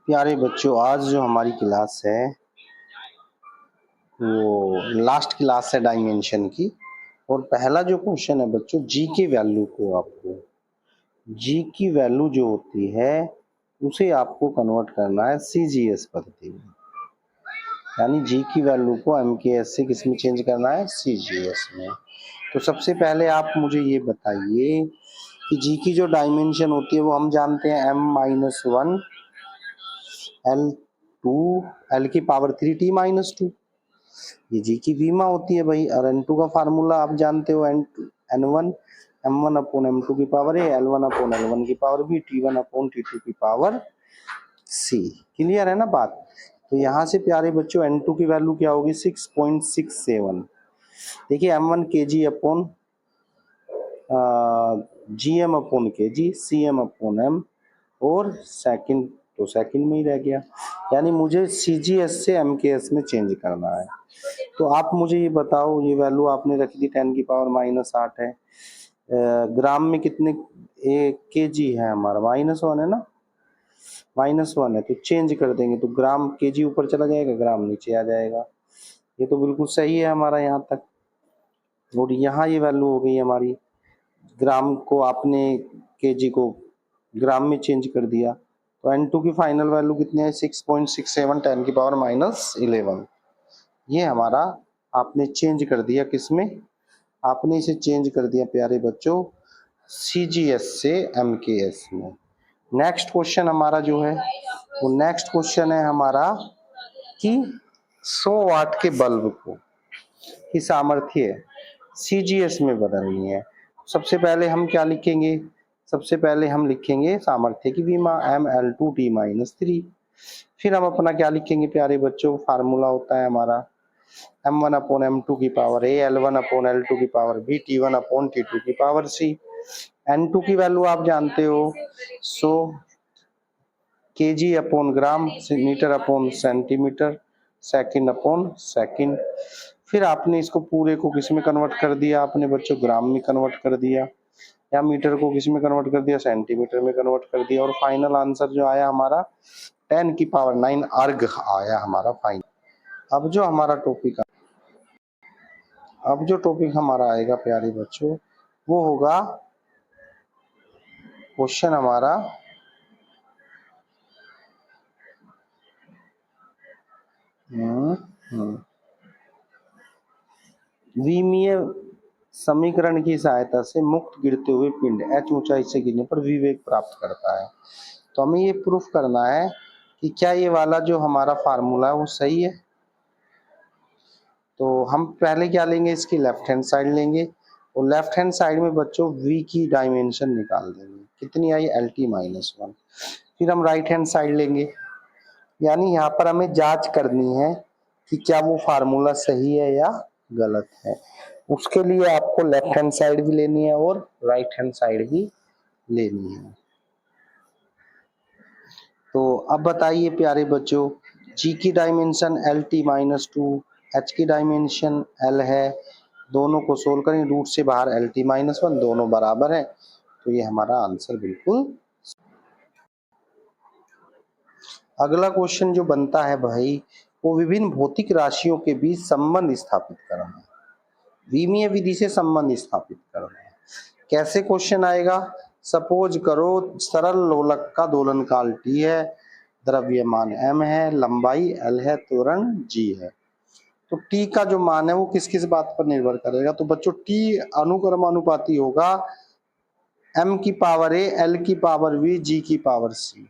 प्यारे बच्चों, आज जो हमारी क्लास है वो लास्ट क्लास है डायमेंशन की। और पहला जो क्वेश्चन है बच्चों, जी की वैल्यू को आपको जी की वैल्यू जो होती है उसे आपको कन्वर्ट करना है सीजीएस पद्धति में। यानी जी की वैल्यू को एमकेएस से किस में चेंज करना है, सीजीएस में। तो सबसे पहले आप मुझे ये बताइए कि जी की जो डायमेंशन होती है वो हम जानते हैं m-1 L2 L की पावर 3 t - 2, ये जी की वीमा होती है भाई। और N2 का फार्मूला आप जानते हो, N1 M1 अपॉन M2 की power A, L1 upon L1 की power B, T1 upon T2 की पावर C। क्लियर है ना बात। तो यहाँ से प्यारे बच्चों N2 की वैल्यू क्या होगी, 6.67। देखिए M1 kg upon GM upon kg, CM upon M, और सेकंड तो सेकंड में ही रह गया। यानी मुझे सीजीएस से एमकेएस में चेंज करना है। तो आप मुझे ये बताओ, ये वैल्यू आपने रख दी 10 की पावर -8 है। ग्राम में कितने केजी है हमारा, -1 है ना, -1 है। तो चेंज कर देंगे तो ग्राम केजी ऊपर चला जाएगा, ग्राम नीचे आ जाएगा। ये तो बिल्कुल सही है हमारा यहाँ तक। और यहाँ ये वैल्यू हो गई हमारी, ग्राम को आपने केजी को ग्राम में चेंज कर दिया। तो N2 की फाइनल वैल्यू कितनी है, 6.67 10 की पावर -11। ये हमारा आपने चेंज कर दिया किसमें, आपने इसे चेंज कर दिया प्यारे बच्चों सीजीएस से एमकेएस में। नेक्स्ट क्वेश्चन हमारा जो है वो नेक्स्ट क्वेश्चन है हमारा कि 100 वाट के बल्ब को की सामर्थ्य सीजीएस में बदलनी है। सबसे पहले हम क्या लिखेंगे, सबसे पहले हम लिखेंगे सामर्थ्य की विमा ML2T - 3। फिर हम अपना क्या लिखेंगे प्यारे बच्चों, फार्मूला होता है हमारा M1 अपॉन M2 की power A, L1 upon L2 की power B, T1 upon T2 की पावर C। N2 की वैल्यू आप जानते हो 100 kg upon gram, metre upon centimetre, second upon second. फिर आपने इसको पूरे को किस में कन्वर्ट कर दिया, आपने बच्चों ग्राम में कन्वर्ट कर दिया, या मीटर को किस में कन्वर्ट कर दिया, सेंटीमीटर में कन्वर्ट कर दिया। और फाइनल आंसर जो आया हमारा 10 की पावर 9 अर्ग आया हमारा फाइनल। अब जो टॉपिक हमारा आएगा प्यारे बच्चों वो होगा क्वेश्चन हमारा विमीय समीकरण की सहायता से मुक्त गिरते हुए पिंड h ऊंचाई से गिरने पर विवेक प्राप्त करता है। तो हमें ये प्रूफ करना है कि क्या ये वाला जो हमारा फार्मूला है वो सही है। तो हम पहले क्या लेंगे, इसकी लेफ्ट हैंड साइड लेंगे और लेफ्ट हैंड साइड में बच्चों v की डायमेंशन निकाल देंगे, कितनी आई LT-1। फिर हम राइट हैंड साइड लेंगे, यानी यहाँ पर हमें जांच करनी है कि क्या वो फार्मूला सही है या गलत है। उसके लिए आपको लेफ्ट हैंड साइड भी लेनी है और राइट हैंड साइड भी लेनी है। तो अब बताइए प्यारे बच्चों, जी की डायमेंशन LT-2, h की डायमेंशन L है, दोनों को सोल्व करें, रूट से बाहर LT-1, दोनों बराबर है। तो ये हमारा आंसर बिल्कुल। अगला क्वेश्चन जो बनता है भाई वो विभिन्न भौतिक राशियों के बीच संबंध स्थापित करना है, विमीय विधि से संबंध स्थापित करना है। कैसे क्वेश्चन आएगा, सपोज करो सरल लोलक का दोलन काल T है, द्रव्यमान M है, लंबाई L है, त्वरण G है। तो T का जो मान है वो किस किस बात पर निर्भर करेगा, तो बच्चों T अनुक्रमानुपाती होगा M की पावर A, L की पावर V, G की पावर C।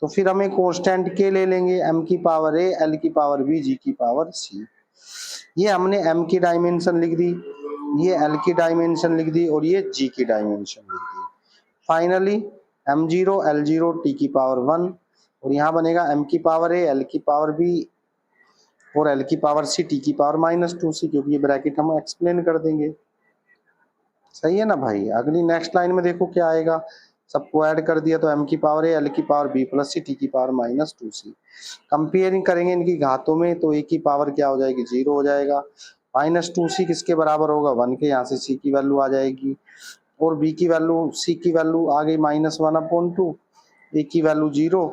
तो फिर हमें कांस्टेंट के ले लेंगे, M की पावर A, L की पावर B, G की पावर C। ये हमने M की डायमेंशन लिख दी, ये L की डायमेंशन लिख दी और ये G की डायमेंशन लिख दी। फाइनली M0 L0 T की पावर 1, और यहाँ बनेगा M की पावर A, L की पावर B और L की पावर C, T की पावर -2C, क्योंकि ये ब्रैकेट हम एक्सप्लेन कर देंगे। सही है ना भाई। अगली नेक्स्ट लाइन में देखो क्या आएगा, सबको ऐड कर दिया तो M की पावर A, L की power B plus C, T की पावर -2C। कंपेयरिंग करेंगे इनकी घातों में तो A की पावर क्या हो जाएगी, 0 हो जाएगा। -2C किसके बराबर होगा, 1 के, यहाँ से C की वैल्यू आ जाएगी, और B की वैल्यू, C की वैल्यू आ गई -1/2, A की वैल्यू 0,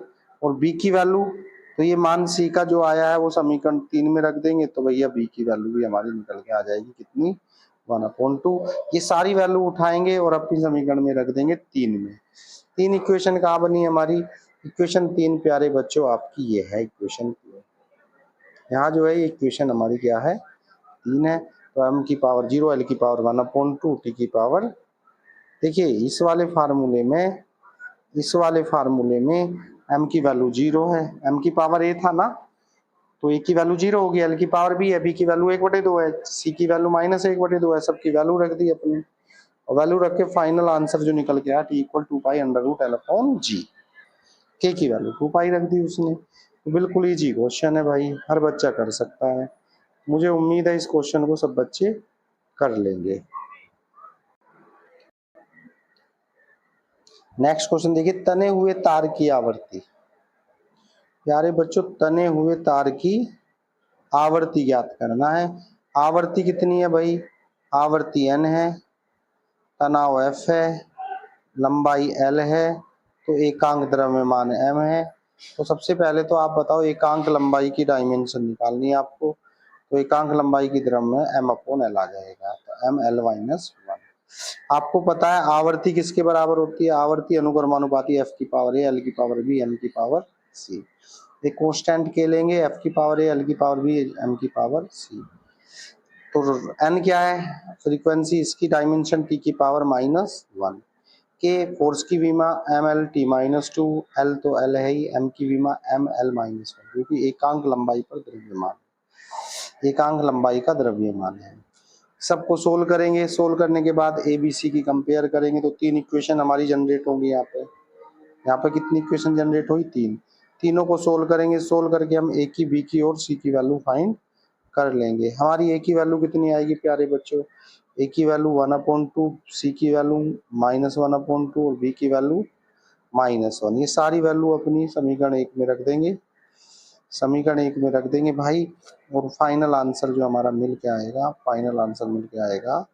और बी की वैल्यू, तो ये मान सी का जो आया है वो समीकरण 3 में रख देंगे, तो भैया बी की वैल्यू भी हमारी निकल के आ जाएगी कितनी, 1/2। ये सारी वैल्यू उठाएंगे और अपनी समीकरण में रख देंगे 3 में। 3 इक्वेशन कहाँ बनी हमारी, इक्वेशन 3 प्यारे बच्चों आपकी ये है इक्वेशन, यहाँ जो है इक्वेशन हमारी क्या है, 3 है। तो m की पावर 0, l की पावर 1/2, t की पावर, देखिए इस वाले फार्मूले में m की वैल्यू 0 है, m की पावर a था ना, तो a की वैल्यू 0 होगी, l की पावर b है, b की वैल्यू 1/2 है, c की वैल्यू -1/2 है, सबकी वैल्यू रख दी अपने, और वैल्यू रख के फाइनल आंसर जो निकल के आया t = 2 पाई √l/g, k की वैल्यू 2 पाई रख दी उसने। तो बिल्कुल इजी क्वेश्चन है भाई, हर बच्चा कर सकता है, मुझे उम्मीद है इस क्वेश्चन को सब बच्चे कर लेंगे। नेक्स्ट क्वेश्चन देखिए, तने हुए तार की आवर्ती, प्यारे बच्चों तने हुए तार की आवर्ती ज्ञात करना है। आवर्ती कितनी है भाई, आवर्ती n है, तनाव F है, लंबाई L है, तो एकांक द्रव्यमान m है। तो सबसे पहले तो आप बताओ एकांक लंबाई की डायमेंशन निकालनी है आपको, तो एकांक लंबाई की तरफ में m/l आ जाएगा, तो ml-1। आपको पता है आवर्ती किसके बराबर होती है, आवर्ती अनुक्रमानुपाती f की पावर a, l की पावर b, m की पावर c। एक कांस्टेंट के लेंगे, f की पावर a, l की पावर b, m की पावर c। तो n क्या है, फ्रीक्वेंसी, इसकी डायमेंशन t की पावर -1, के फोर्स की विमा ml/t-2, l तो l है ही, m की विमा ml-1, क्योंकि एकांक लंबाई पर द्रव्यमान, एकांक लंबाई का द्रव्यमान है। सबको सोल्व करेंगे, सोल्व करने के बाद ए बी सी की कंपेयर करेंगे, तो 3 इक्वेशन हमारी जनरेट होंगी यहाँ पे कितनी इक्वेशन जनरेट हुई, 3। तीनों को सोल्व करेंगे, सोल्व करके हम ए की, बी की और सी की वैल्यू फाइंड कर लेंगे। हमारी ए की वैल्यू कितनी आएगी प्यारे बच्चों, ए की वैल्यू 1/2, सी की वैल्यू -1/2 और बी की वैल्यू -1। ये सारी वैल्यू अपनी समीकरण 1 में रख देंगे, समीकरण 1 में रख देंगे भाई, और फाइनल आंसर जो हमारा मिल के आएगा, फाइनल आंसर मिल के आएगा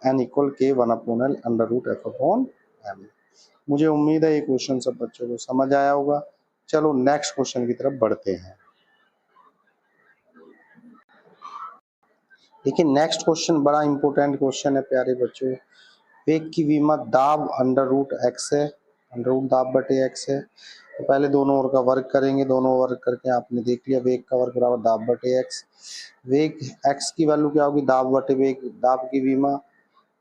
n = k 1/l √f/m। मुझे उम्मीद है ये क्वेश्चन सब बच्चों को समझ आया होगा। चलो नेक्स्ट क्वेश्चन की तरफ बढ़ते हैं। देखिए नेक्स्ट क्वेश्चन बड़ा इंपॉर्टेंट क्वेश्चन है प्यारे बच्चों, वेग की विमा दाब √x है, √ दाब/x है। तो पहले दोनों ओर का वर्क करेंगे, दोनों वर्क करके आपने देख लिया वेग का वर्क बराबर दाब/x। वेग x की वैल्यू क्या होगी, दाब/वेग, दाब की विमा,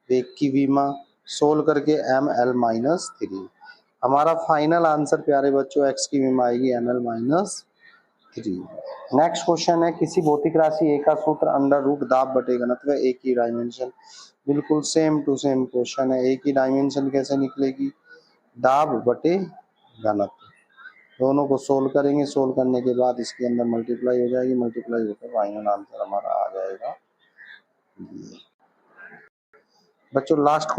वेग की विमा, सोल्व करके ml-3। हमारा फाइनल आंसर प्यारे बच्चों x की विमा आएगी ml-3। नेक्स्ट क्वेश्चन है, किसी भौतिक राशि a का सूत्र √ दाब/घनत्व, a की डायमेंशन, बिल्कुल सेम टू सेम क्वेश्चन है। a की डायमेंशन कैसे निकलेगी, दाब/घनत्व। दोनों को सोल्व करेंगे, सोल्व करने के बाद इसके अंदर मल्टीप्लाई हो जाएगी, मल्टीप्लाई होकर फाइनल आंसर हमारा आ जाएगा। बच्चों लास्ट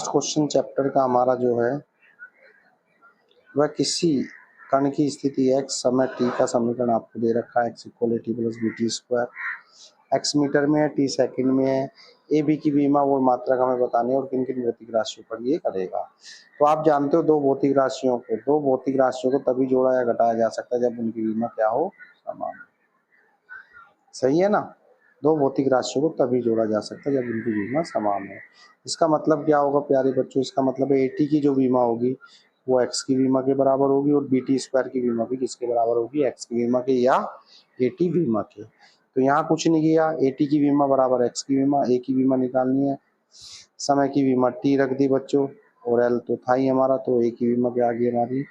क्वेश्चन चैप्टर का हमारा जो है वह किसी कण की स्थिति x समय t का समीकरण आपको दे रखा है, x = at + bt², x metre में है, t सेकंड में है। ए बी की विमा वो मात्रक हमें बतानी है और किन किन भौतिक राशियों पर ये करेगा। तो आप जानते हो दो भौतिक राशियों को तभी जोड़ा या घटाया जा सकता है जब उनकी विमा क्या हो, समान। सही है ना, दो भौतिक राशियों को तभी जोड़ा जा सकता है जब उनकी विमा समान है। इसका मतलब क्या होगा प्यारे बच्चों, इसका मतलब है एटी की जो विमा होगी वो एक्स की विमा के बराबर होगी, और BT² की विमा भी किसके बराबर होगी, एक्स की विमा के या एटी विमा के। तो यहाँ कुछ नहीं किया, एटी की विमा बराबर एक्स की विमा, ए की विमा निकालनी है, समय की विमा टी रख दी बच्चों, और एल तो था ही हमारा, तो ए की विमा क्या आ गई हमारी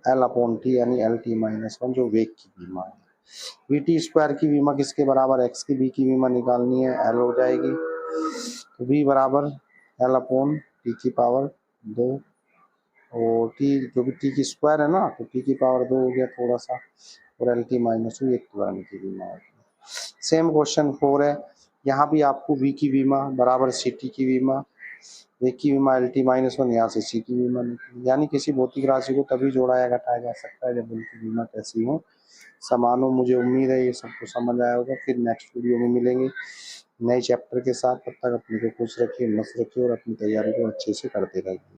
L/T यानी LT-1 जो वेग की विमा है। BT² की विमा किसके बराबर, एक्स की, बी की विमा निकालनी है, एल हो जाएगी, तो बी बराबर L/T की पावर 2, और टी जो भी टी की स्क्वायर है ना, तो टी की पावर 2 हो गया थोड़ा सा, और LT-2 एक पुरानी की विमा होगी। सेम क्वेश्चन 4 है, यहाँ भी आपको बी की विमा बराबर सी टी की विमा, वेग की विमा LT-1, यहाँ से सी की विमा निकली। यानी किसी भौतिक राशि को तभी जोड़ा या घटाया जा सकता है जब उनकी विमा कैसी हो, समान हो। मुझे उम्मीद है ये सबको समझ आया होगा। फिर नेक्स्ट वीडियो में मिलेंगे नए चैप्टर के साथ, तब तक अपने को खुश रखिए, मस्त रखिए और अपनी तैयारी को अच्छे से करते रहिए।